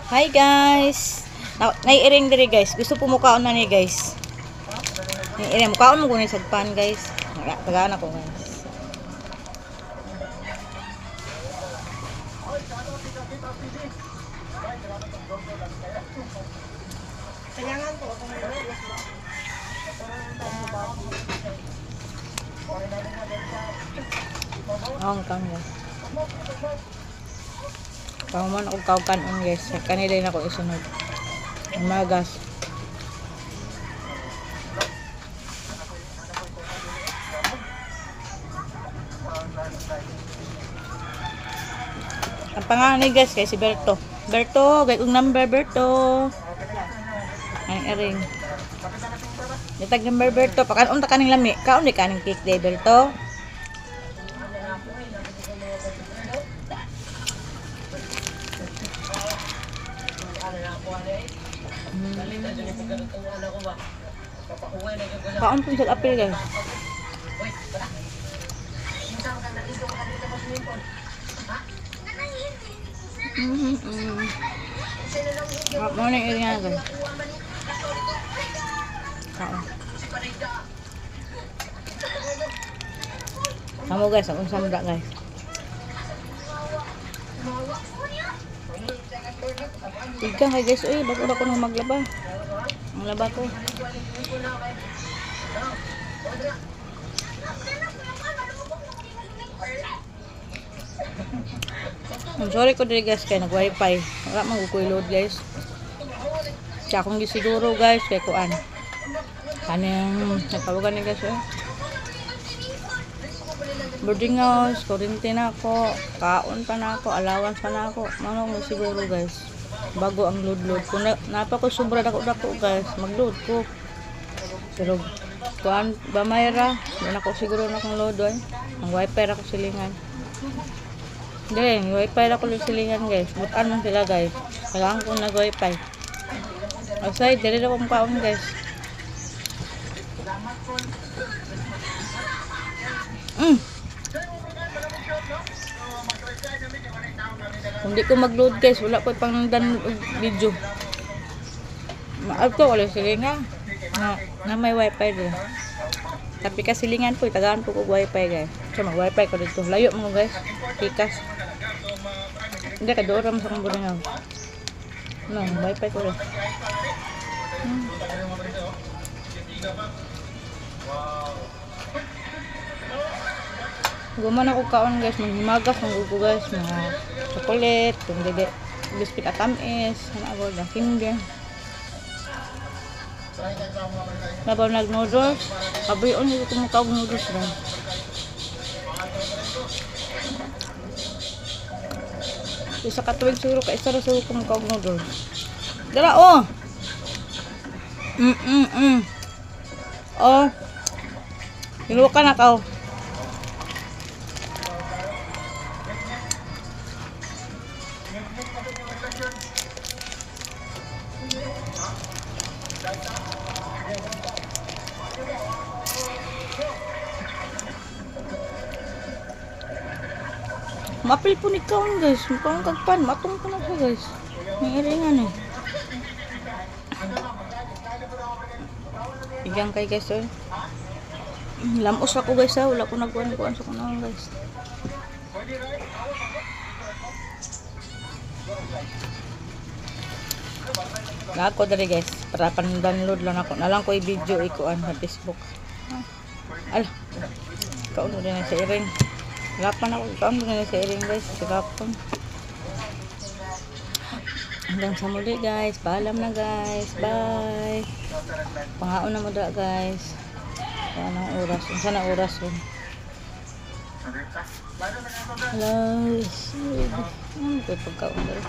Hi guys. Naiiring diri guys. Gusto po mukaon na ni guys. Naiiring mukaon mo kunin sagpan guys. Tagaan ako guys. Kailangan po Ang kan guys. Paman ako kaukanon guys. Kanila din ako isunod. Magas. Ang pangalan ni guys kay si Berto. Berto, gay kong number Berto. Ang ring. Ditag number Berto. Pakaon ta kaning lami. Kaon di kaning cake day Berto. Kaon pun sa apil guys. Mau nih irinya guys. Kaon. Kamu guys, aku sambrak guys. Ikan kay guys, bago ako nang maglaba. Ang laba ko. I'm sorry ko diri guys kay nag-wifi. Wala man ko load guys. Siya akong gisiguro guys kay kuan. Kanang nagtawagan ni guys boarding house, quarantine ako, kaon pa na ako, allowance pa na ako. Mano mo siguro guys. Bago ang load. Kung napa ko sobra dako guys, mag-load ko. Pero kuan ba mayra, wala ko siguro na kong load ay. Ang wifi ra ko silingan. Hindi, wifi ra ko silingan guys. Butan man sila guys. Kailangan ko nag-wifi. Outside, dili na akong kaon guys. Kung di ko mag-load guys, wala ko pang download video. Maab ko, wala silingan. Na may wifi doon. Tapi kasilingan po, tagaan po ko wifi guys. So mag-wifi ko dito. Layo mo guys. Tikas. Hindi, kadora mo sa kong buringaw. No, wifi ko rin. Guman ako kaon guys, maghimagas ng gugo guys, mga chocolate, kung dede, biscuit at tamis, ano ako, hindi. Nabaw nag-noodles, kabayon nito kumukawag noodles na. Isa katuwig siguro ka, isa raso kumukawag noodles. Dala, oh! Oh! Hinuwa ka na ka, oh. Mapil po ni kaon guys, mukhang kagpan, matong po na siya guys. May iringan eh. Igang kay guys eh. Lamos ako guys ha, wala ko nagkuhan sa kunang guys. Na ako dari guys, para pan-download lang ako. Nalang ko i-video ikuan sa Facebook. Ala, kaon mo din sa iring. Lapan ako, kaon mo din sa iring guys. Sigapon. Hanggang sa muli guys. Paalam na guys. Bye. Pangaon na mo da guys. Saan ang oras? Saan ang oras yun? Hello. Ano ito yung pagkaon na rin?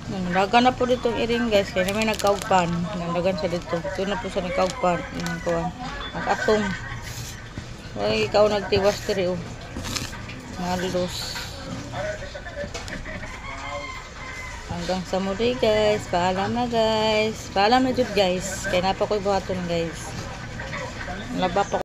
Nandagan na po dito iring guys. Kaya naman nagkaugpan. Nandagan sa dito. Ito na po sa nagkaugpan. Nag-atong. Ay, ikaw nagtiwas tiri o. Nalos. Hanggang sa muli guys. Paalam na guys. Paalam na jud guys. Kaya napa ko'y buhaton guys. Laba pa